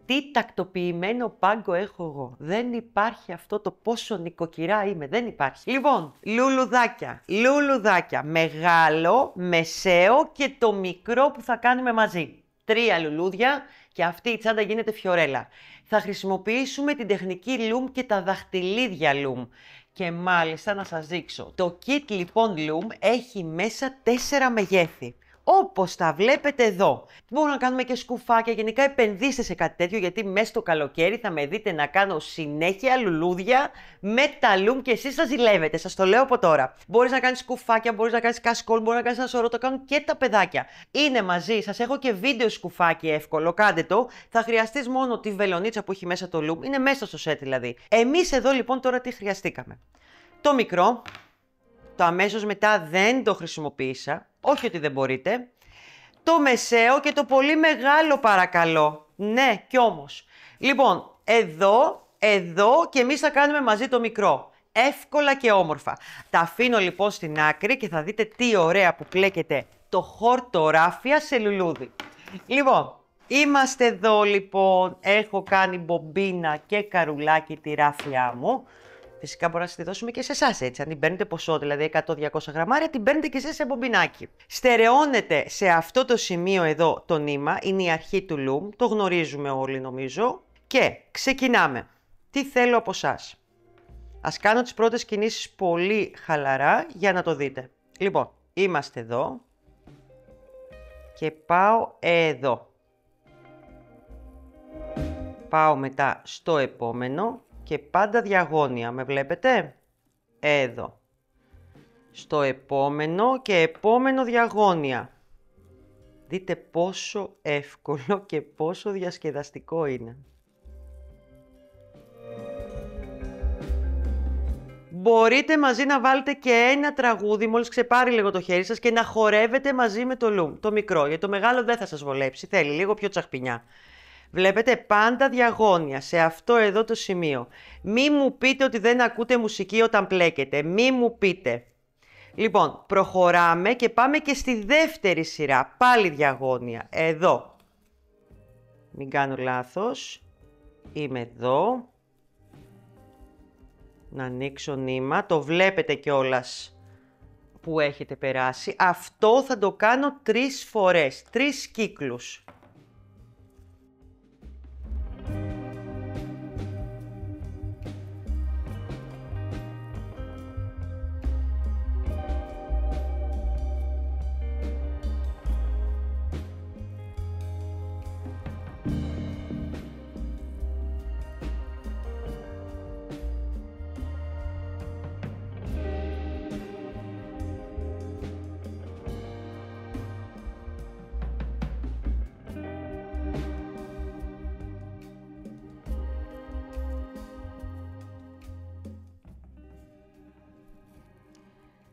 Τι τακτοποιημένο πάγκο έχω εγώ. Δεν υπάρχει αυτό το πόσο νοικοκυρά είμαι. Δεν υπάρχει. Λοιπόν, λουλουδάκια. Λουλουδάκια. Μεγάλο, μεσαίο και το μικρό που θα κάνουμε μαζί. 3 λουλούδια και αυτή η τσάντα γίνεται φιωρέλα. Θα χρησιμοποιήσουμε την τεχνική loom και τα δαχτυλίδια loom. Και μάλιστα να σας δείξω. Το kit λοιπόν loom έχει μέσα 4 μεγέθη. Όπως τα βλέπετε εδώ. Μπορούμε να κάνουμε και σκουφάκια, γενικά επενδύστε σε κάτι τέτοιο γιατί μέσα στο καλοκαίρι θα με δείτε να κάνω συνέχεια λουλούδια με τα loom και εσείς θα ζηλεύετε, σας το λέω από τώρα. Μπορείς να κάνεις σκουφάκια, μπορείς να κάνεις κασκόλ, μπορείς να κάνεις ένα σωρό, το κάνουν και τα παιδάκια. Είναι μαζί, σας έχω και βίντεο σκουφάκι εύκολο, κάντε το. Θα χρειαστείς μόνο τη βελονίτσα που έχει μέσα το loom, είναι μέσα στο set δηλαδή. Εμείς εδώ λοιπόν τώρα τι χρειαστήκαμε. Το μικρό, το αμέσως μετά δεν το χρησιμοποίησα. Όχι ότι δεν μπορείτε. Το μεσαίο και το πολύ μεγάλο παρακαλώ. Ναι, κι όμως. Λοιπόν, εδώ και εμείς θα κάνουμε μαζί το μικρό. Εύκολα και όμορφα. Τα αφήνω λοιπόν στην άκρη και θα δείτε τι ωραία που πλέκεται το χορτοράφια σε λουλούδι. Λοιπόν, είμαστε εδώ λοιπόν. Έχω κάνει μπομπίνα και καρουλάκι τη ράφια μου. Φυσικά μπορεί να τη δώσουμε και σε εσάς έτσι. Αν την παίρνετε ποσό, δηλαδή 100-200 γραμμάρια, την παίρνετε και εσείς σε μπομπινάκι. Στερεώνεται σε αυτό το σημείο εδώ το νήμα, είναι η αρχή του loom, το γνωρίζουμε όλοι νομίζω. Και ξεκινάμε. Τι θέλω από εσάς. Ας κάνω τις πρώτες κινήσεις πολύ χαλαρά για να το δείτε. Λοιπόν, είμαστε εδώ και πάω εδώ. Πάω μετά στο επόμενο. Και πάντα διαγώνια, με βλέπετε, εδώ. Στο επόμενο και επόμενο διαγώνια. Δείτε πόσο εύκολο και πόσο διασκεδαστικό είναι. Μπορείτε μαζί να βάλετε και ένα τραγούδι, μόλις ξεπάρει λίγο το χέρι σας και να χορεύετε μαζί με το loom, το μικρό, γιατί το μεγάλο δεν θα σας βολέψει, θέλει λίγο πιο τσαχπινιά. Βλέπετε πάντα διαγώνια σε αυτό εδώ το σημείο. Μη μου πείτε ότι δεν ακούτε μουσική όταν πλέκετε. Μη μου πείτε. Λοιπόν, προχωράμε και πάμε και στη δεύτερη σειρά. Πάλι διαγώνια. Εδώ. Μην κάνω λάθος. Είμαι εδώ. Να ανοίξω νήμα. Το βλέπετε κιόλας που έχετε περάσει. Αυτό θα το κάνω 3 φορές. 3 κύκλους.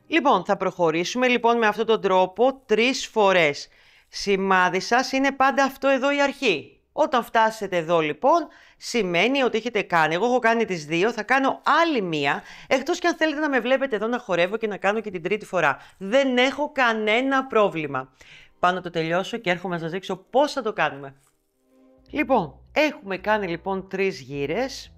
Λοιπόν, θα προχωρήσουμε λοιπόν με αυτόν τον τρόπο 3 φορές. Σημάδι σας είναι πάντα αυτό εδώ η αρχή. Όταν φτάσετε εδώ λοιπόν, σημαίνει ότι έχετε κάνει. Εγώ έχω κάνει τις 2, θα κάνω άλλη μία, εκτός και αν θέλετε να με βλέπετε εδώ να χορεύω και να κάνω και την 3η φορά. Δεν έχω κανένα πρόβλημα. Πάω να το τελειώσω και έρχομαι να σας δείξω πώς θα το κάνουμε. Λοιπόν, έχουμε κάνει λοιπόν 3 γύρες.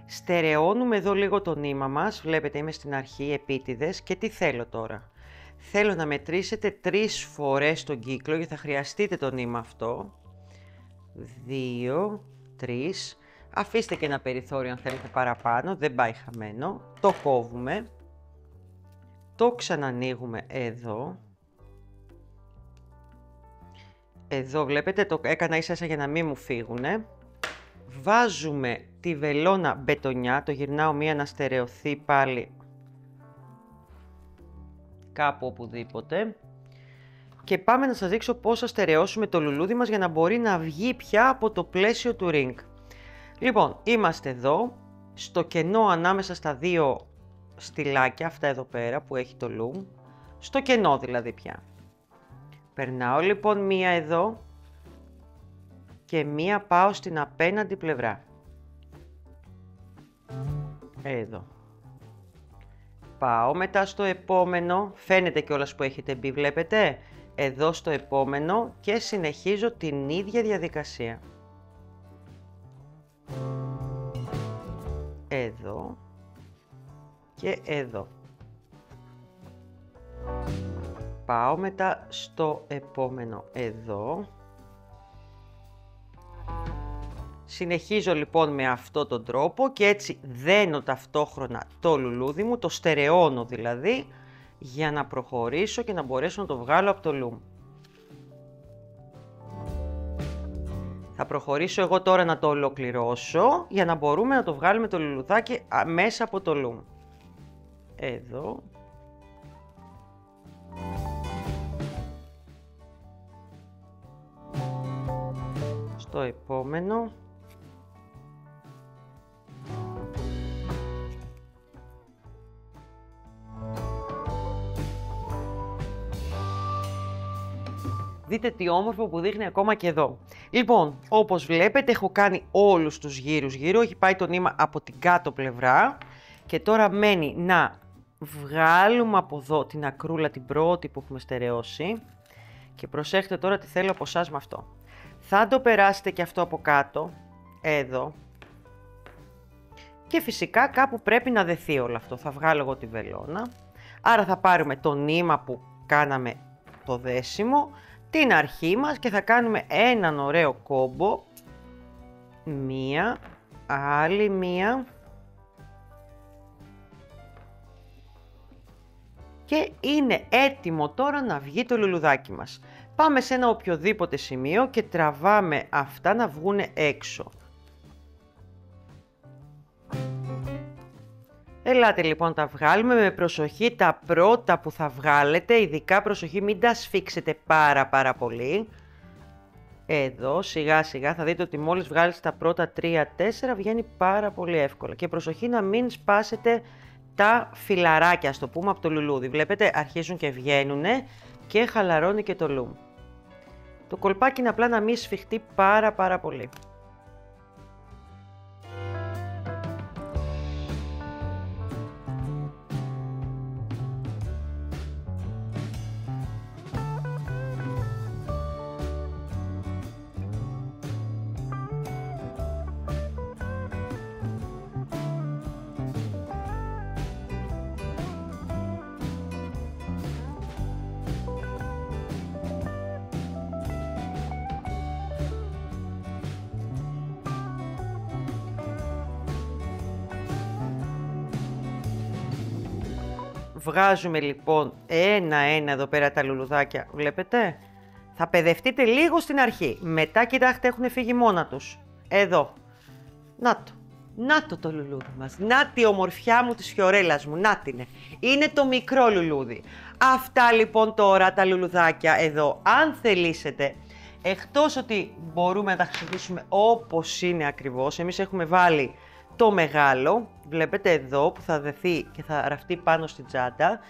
Στερεώνουμε εδώ λίγο το νήμα μας, βλέπετε είμαι στην αρχή, επίτηδες και τι θέλω τώρα. Θέλω να μετρήσετε 3 φορές τον κύκλο γιατί θα χρειαστείτε το νήμα αυτό. 2, 3, αφήστε και ένα περιθώριο αν θέλετε παραπάνω, δεν πάει χαμένο. Το κόβουμε, το ξανανοίγουμε εδώ. Εδώ βλέπετε το έκανα ίσα για να μην μου φύγουνε. Βάζουμε τη βελόνα μπετονιά, το γυρνάω μία να στερεωθεί πάλι κάπου οπουδήποτε και πάμε να σας δείξω πώς θα στερεώσουμε το λουλούδι μας για να μπορεί να βγει πια από το πλαίσιο του ring. Λοιπόν, είμαστε εδώ, στο κενό ανάμεσα στα δύο στυλάκια, αυτά εδώ πέρα που έχει το loom, στο κενό δηλαδή πια. Περνάω λοιπόν μία εδώ και μία πάω στην απέναντι πλευρά. Εδώ. Πάω μετά στο επόμενο, φαίνεται κιόλας που έχετε μπει, βλέπετε, εδώ στο επόμενο και συνεχίζω την ίδια διαδικασία. Εδώ και εδώ. Πάω μετά στο επόμενο εδώ. Συνεχίζω λοιπόν με αυτόν τον τρόπο και έτσι δένω ταυτόχρονα το λουλούδι μου, το στερεώνω δηλαδή, για να προχωρήσω και να μπορέσω να το βγάλω από το loom. Θα προχωρήσω εγώ τώρα να το ολοκληρώσω για να μπορούμε να το βγάλουμε το λουλουδάκι μέσα από το loom. Εδώ. Στο επόμενο. Δείτε τι όμορφο που δείχνει ακόμα και εδώ. Λοιπόν, όπως βλέπετε έχω κάνει όλους τους γύρους γύρω, έχει πάει το νήμα από την κάτω πλευρά και τώρα μένει να βγάλουμε από εδώ την ακρούλα την πρώτη που έχουμε στερεώσει και προσέχετε τώρα τι θέλω από εσάς με αυτό. Θα το περάσετε και αυτό από κάτω, εδώ και φυσικά κάπου πρέπει να δεθεί όλο αυτό, θα βγάλω εγώ τη βελόνα, άρα θα πάρουμε το νήμα που κάναμε το δέσιμο, την αρχή μας και θα κάνουμε έναν ωραίο κόμπο, μία, άλλη μία και είναι έτοιμο τώρα να βγει το λουλουδάκι μας. Πάμε σε ένα οποιοδήποτε σημείο και τραβάμε αυτά να βγουν έξω. Ελάτε λοιπόν τα βγάλουμε με προσοχή, τα πρώτα που θα βγάλετε, ειδικά προσοχή μην τα σφίξετε πάρα πολύ. Εδώ σιγά σιγά θα δείτε ότι μόλις βγάλεις τα πρώτα 3-4 βγαίνει πάρα πολύ εύκολα. Και προσοχή να μην σπάσετε τα φιλαράκια, ας το πούμε, από το λουλούδι. Βλέπετε αρχίζουν και βγαίνουν και χαλαρώνει και το loom. Το κολπάκι είναι απλά να μην σφιχτεί πάρα πολύ. Βγάζουμε λοιπόν ένα-ένα εδώ πέρα τα λουλουδάκια, βλέπετε. Θα παιδευτείτε λίγο στην αρχή, μετά κοιτάξτε έχουν φύγει μόνα τους. Εδώ, να το λουλούδι μας, να τη ομορφιά μου της φιωρέλας μου, να την είναι το μικρό λουλούδι. Αυτά λοιπόν τώρα τα λουλουδάκια εδώ, αν θελήσετε, εκτός ότι μπορούμε να τα χρησιμοποιήσουμε όπως είναι ακριβώς, εμείς έχουμε βάλει το μεγάλο, βλέπετε εδώ που θα δεθεί και θα ραφτεί πάνω στην τσάντα,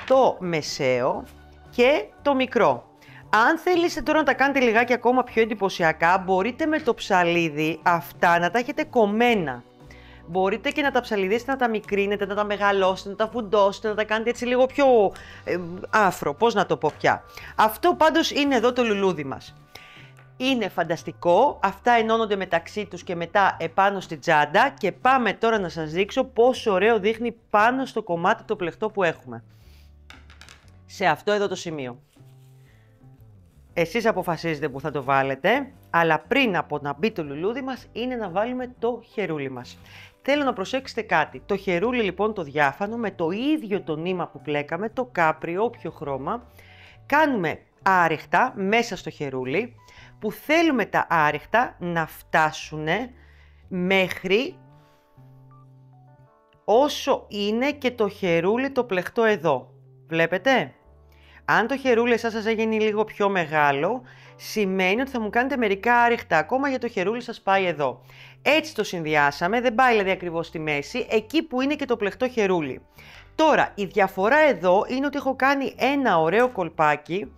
το μεσαίο και το μικρό. Αν θέλετε τώρα να τα κάνετε λιγάκι ακόμα πιο εντυπωσιακά, μπορείτε με το ψαλίδι αυτά να τα έχετε κομμένα. Μπορείτε και να τα ψαλιδίσετε, να τα μικρύνετε, να τα μεγαλώσετε, να τα φουντώσετε, να τα κάνετε έτσι λίγο πιο άφρο, πώς να το πω πια. Αυτό πάντως είναι εδώ το λουλούδι μας. Είναι φανταστικό, αυτά ενώνονται μεταξύ τους και μετά επάνω στην τσάντα και πάμε τώρα να σας δείξω πόσο ωραίο δείχνει πάνω στο κομμάτι το πλεκτό που έχουμε. Σε αυτό εδώ το σημείο. Εσείς αποφασίζετε που θα το βάλετε, αλλά πριν από να μπει το λουλούδι μας είναι να βάλουμε το χερούλι μας. Θέλω να προσέξετε κάτι. Το χερούλι λοιπόν το διάφανο με το ίδιο το νήμα που πλέκαμε, το κάπριο, όποιο χρώμα, κάνουμε άριχτα μέσα στο χερούλι, που θέλουμε τα άριχτα να φτάσουν μέχρι όσο είναι και το χερούλι το πλεκτό εδώ. Βλέπετε? Αν το χερούλι εσάς σας γίνει λίγο πιο μεγάλο, σημαίνει ότι θα μου κάνετε μερικά άριχτα ακόμα για το χερούλι σας πάει εδώ. Έτσι το συνδυάσαμε, δεν πάει δηλαδή ακριβώς στη μέση, εκεί που είναι και το πλεκτό χερούλι. Τώρα, η διαφορά εδώ είναι ότι έχω κάνει ένα ωραίο κολπάκι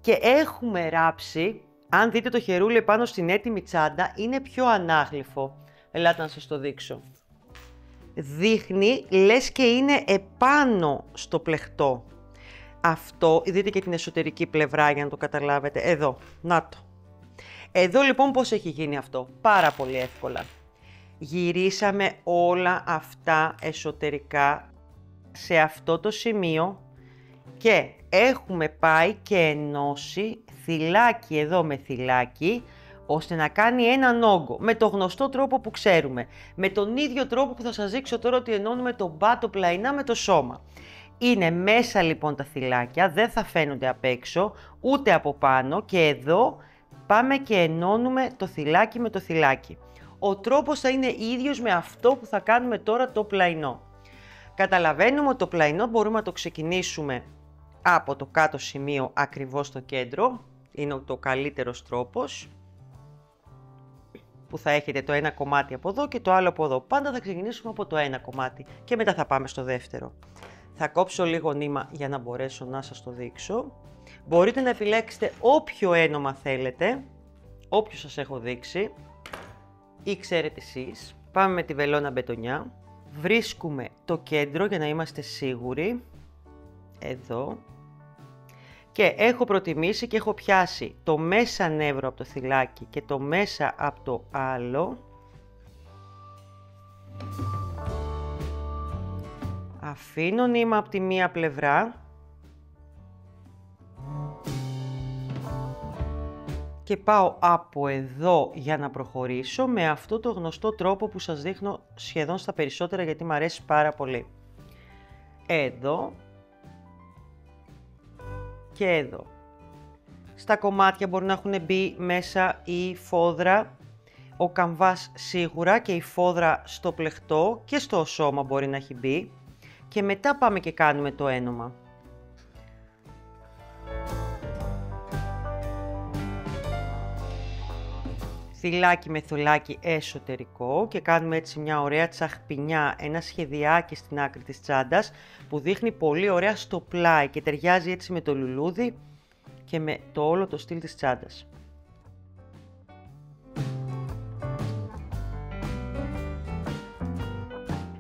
και έχουμε ράψει, αν δείτε το χερούλι πάνω στην έτοιμη τσάντα, είναι πιο ανάγλυφο. Ελάτε να σας το δείξω. Δείχνει λες και είναι επάνω στο πλεκτό. Αυτό, δείτε και την εσωτερική πλευρά για να το καταλάβετε. Εδώ, να το. Εδώ λοιπόν πώς έχει γίνει αυτό. Πάρα πολύ εύκολα. Γυρίσαμε όλα αυτά εσωτερικά σε αυτό το σημείο και έχουμε πάει και ενώσει θυλάκι εδώ με θυλάκι, ώστε να κάνει έναν όγκο, με το γνωστό τρόπο που ξέρουμε. Με τον ίδιο τρόπο που θα σας δείξω τώρα ότι ενώνουμε τον μπάτο πλαϊνά με το σώμα. Είναι μέσα λοιπόν τα θυλάκια, δεν θα φαίνονται απ' έξω, ούτε από πάνω και εδώ πάμε και ενώνουμε το θυλάκι με το θυλάκι. Ο τρόπος θα είναι ίδιος με αυτό που θα κάνουμε τώρα το πλαϊνό. Καταλαβαίνουμε ότι το πλαϊνό μπορούμε να το ξεκινήσουμε από το κάτω σημείο ακριβώς στο κέντρο. Είναι το καλύτερος τρόπος, που θα έχετε το ένα κομμάτι από εδώ και το άλλο από εδώ. Πάντα θα ξεκινήσουμε από το ένα κομμάτι και μετά θα πάμε στο δεύτερο. Θα κόψω λίγο νήμα για να μπορέσω να σας το δείξω. Μπορείτε να επιλέξετε όποιο ένομα θέλετε, όποιο σας έχω δείξει ή ξέρετε εσείς. Πάμε με τη βελόνα μπετονιά. Βρίσκουμε το κέντρο για να είμαστε σίγουροι. Εδώ. Και έχω προτιμήσει και έχω πιάσει το μέσα νεύρο από το θυλάκι και το μέσα από το άλλο. Αφήνω νήμα από τη μία πλευρά και πάω από εδώ για να προχωρήσω με αυτό το γνωστό τρόπο που σας δείχνω σχεδόν στα περισσότερα, γιατί μου αρέσει πάρα πολύ. Εδώ και εδώ. Στα κομμάτια μπορεί να έχουν μπει μέσα η φόδρα, ο καμβάς σίγουρα και η φόδρα στο πλεκτό και στο σώμα μπορεί να έχει μπει. Και μετά πάμε και κάνουμε το ένομα. Θυλάκι με θυλάκι εσωτερικό και κάνουμε έτσι μια ωραία τσαχπινιά, ένα σχεδιάκι στην άκρη της τσάντας που δείχνει πολύ ωραία στο πλάι και ταιριάζει έτσι με το λουλούδι και με το όλο το στυλ της τσάντας.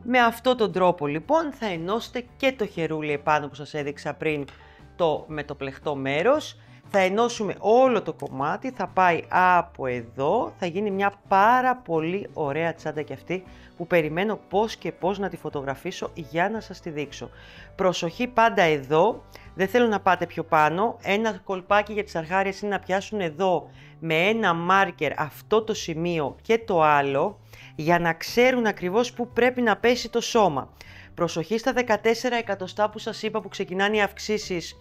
Με αυτόν τον τρόπο λοιπόν θα ενώσετε και το χερούλι επάνω που σας έδειξα πριν με το πλεκτό μέρος. Θα ενώσουμε όλο το κομμάτι, θα πάει από εδώ, θα γίνει μια πάρα πολύ ωραία τσάντα και αυτή που περιμένω πώς και πώς να τη φωτογραφίσω για να σας τη δείξω. Προσοχή πάντα εδώ, δεν θέλω να πάτε πιο πάνω, ένα κολπάκι για τις αρχάριες είναι να πιάσουν εδώ με ένα μάρκερ αυτό το σημείο και το άλλο, για να ξέρουν ακριβώς πού πρέπει να πέσει το σώμα. Προσοχή στα 14 εκατοστά που σας είπα που ξεκινάνε οι αυξήσεις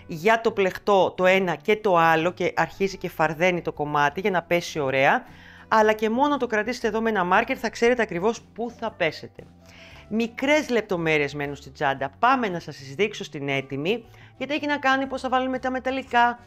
για το πλεκτό το ένα και το άλλο και αρχίζει και φαρδένει το κομμάτι για να πέσει ωραία, αλλά και μόνο το κρατήσετε εδώ με ένα μάρκερ θα ξέρετε ακριβώς πού θα πέσετε. Μικρές λεπτομέρειες μένουν στην τσάντα, πάμε να σας τις δείξω στην έτοιμη, γιατί έχει να κάνει πώς θα βάλουμε τα μεταλλικά.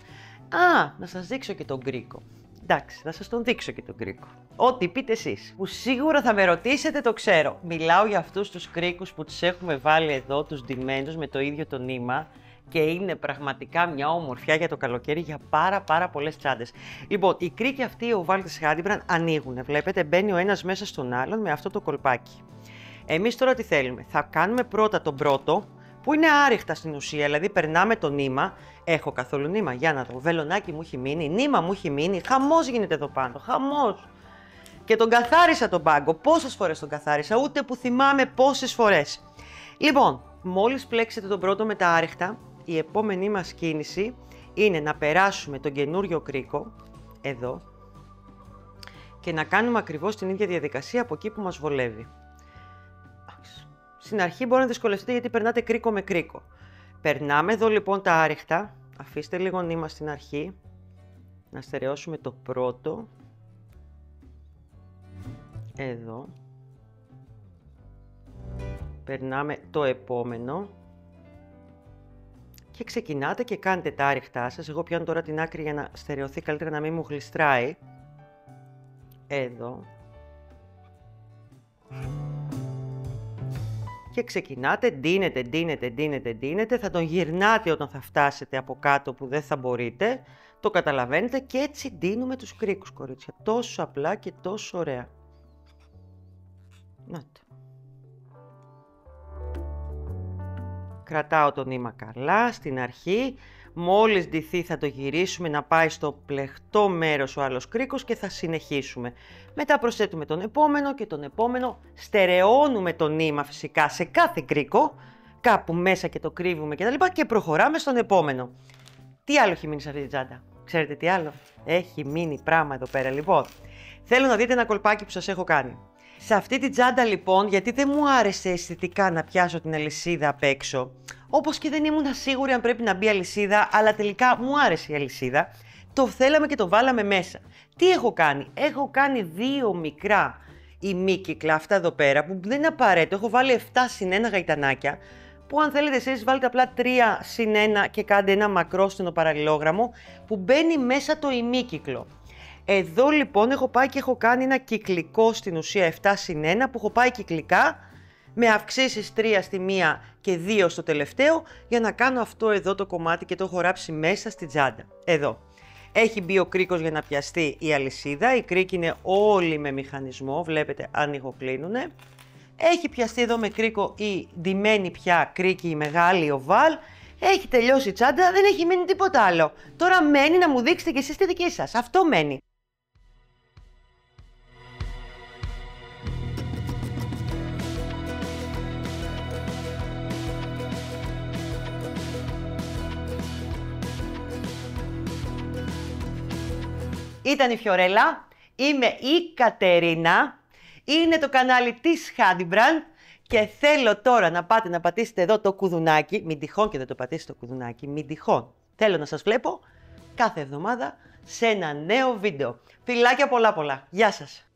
Να σας δείξω και τον κρίκο. Εντάξει, θα σας τον δείξω και τον κρίκο. Ό,τι πείτε εσείς. Που σίγουρα θα με ρωτήσετε, το ξέρω. Μιλάω για αυτούς τους κρίκους που τους έχουμε βάλει εδώ, τους ντυμένους με το ίδιο το νήμα. Και είναι πραγματικά μια ομορφιά για το καλοκαίρι για πάρα πολλές τσάντες. Λοιπόν, οι κρίκοι αυτοί, οι Οβάλτες Χάντιμπραν, ανοίγουν. Βλέπετε, μπαίνει ο ένας μέσα στον άλλον με αυτό το κολπάκι. Εμείς τώρα τι θέλουμε? Θα κάνουμε πρώτα τον πρώτο, που είναι άριχτα στην ουσία, δηλαδή περνάμε το νήμα. Έχω καθόλου νήμα? Για να δω. Βελονάκι μου έχει μείνει, νήμα μου έχει μείνει. Χαμός γίνεται εδώ πάνω. Χαμός. Και τον καθάρισα τον πάγκο. Πόσες φορές τον καθάρισα? Ούτε που θυμάμαι πόσες φορές. Λοιπόν, μόλις πλέξετε τον πρώτο με τα άριχτα, η επόμενη μας κίνηση είναι να περάσουμε τον καινούριο κρίκο, εδώ, και να κάνουμε ακριβώς την ίδια διαδικασία από εκεί που μας βολεύει. Στην αρχή μπορεί να δυσκολευτείτε γιατί περνάτε κρίκο με κρίκο. Περνάμε εδώ λοιπόν τα άριχτα, αφήστε λίγο νήμα στην αρχή, να στερεώσουμε το πρώτο, εδώ, περνάμε το επόμενο, και ξεκινάτε και κάνετε τα άριχτά σας. Εγώ πιάνω τώρα την άκρη για να στερεωθεί καλύτερα, να μην μου γλιστράει. Εδώ. Και ξεκινάτε, ντύνετε, θα τον γυρνάτε όταν θα φτάσετε από κάτω που δεν θα μπορείτε, το καταλαβαίνετε και έτσι ντύνουμε τους κρίκους, κορίτσια. Τόσο απλά και τόσο ωραία. Να το. Κρατάω το νήμα καλά στην αρχή, μόλις ντυθεί θα το γυρίσουμε να πάει στο πλεχτό μέρος ο άλλος κρίκος και θα συνεχίσουμε. Μετά προσθέτουμε τον επόμενο και τον επόμενο, στερεώνουμε το νήμα φυσικά σε κάθε κρίκο, κάπου μέσα και το κρύβουμε κτλ. Και προχωράμε στον επόμενο. Τι άλλο έχει μείνει σε αυτή τη τσάντα? Ξέρετε τι άλλο? Έχει μείνει πράγμα εδώ πέρα. Λοιπόν, θέλω να δείτε ένα κολπάκι που σας έχω κάνει. Σε αυτή τη τσάντα λοιπόν, γιατί δεν μου άρεσε αισθητικά να πιάσω την αλυσίδα απ' έξω, όπως και δεν ήμουν σίγουρη αν πρέπει να μπει αλυσίδα, αλλά τελικά μου άρεσε η αλυσίδα, το θέλαμε και το βάλαμε μέσα. Τι έχω κάνει? Έχω κάνει 2 μικρά ημίκυκλα, αυτά εδώ πέρα, που δεν είναι απαραίτητο. Έχω βάλει 7/1 γαϊτανάκια, που αν θέλετε εσείς βάλετε απλά 3/1 και κάντε ένα μακρόστενο παραλληλόγραμμο που μπαίνει μέσα το ημίκυκλο. Εδώ λοιπόν έχω πάει και έχω κάνει ένα κυκλικό στην ουσία 7/1 που έχω πάει κυκλικά με αυξήσεις 3 στη μία και 2 στο τελευταίο για να κάνω αυτό εδώ το κομμάτι και το έχω ράψει μέσα στη τσάντα. Εδώ. Έχει μπει ο κρίκος για να πιαστεί η αλυσίδα, οι κρίκοι είναι όλοι με μηχανισμό, βλέπετε ανοιγοκλίνουνε. Έχει πιαστεί εδώ με κρίκο η ντυμένη πια κρίκη η μεγάλη οβάλ. Έχει τελειώσει η τσάντα, δεν έχει μείνει τίποτα άλλο. Τώρα μένει να μου δείξετε κι εσείς τη δική σας. Αυτό μένει. Ήταν η Φιωρέλα, είμαι η Κατερίνα, είναι το κανάλι της Honeybrand και θέλω τώρα να πάτε να πατήσετε εδώ το κουδουνάκι, μην τυχόν και δεν το πατήσετε το κουδουνάκι, μην τυχόν. Θέλω να σας βλέπω κάθε εβδομάδα σε ένα νέο βίντεο. Φιλάκια πολλά πολλά. Γεια σας.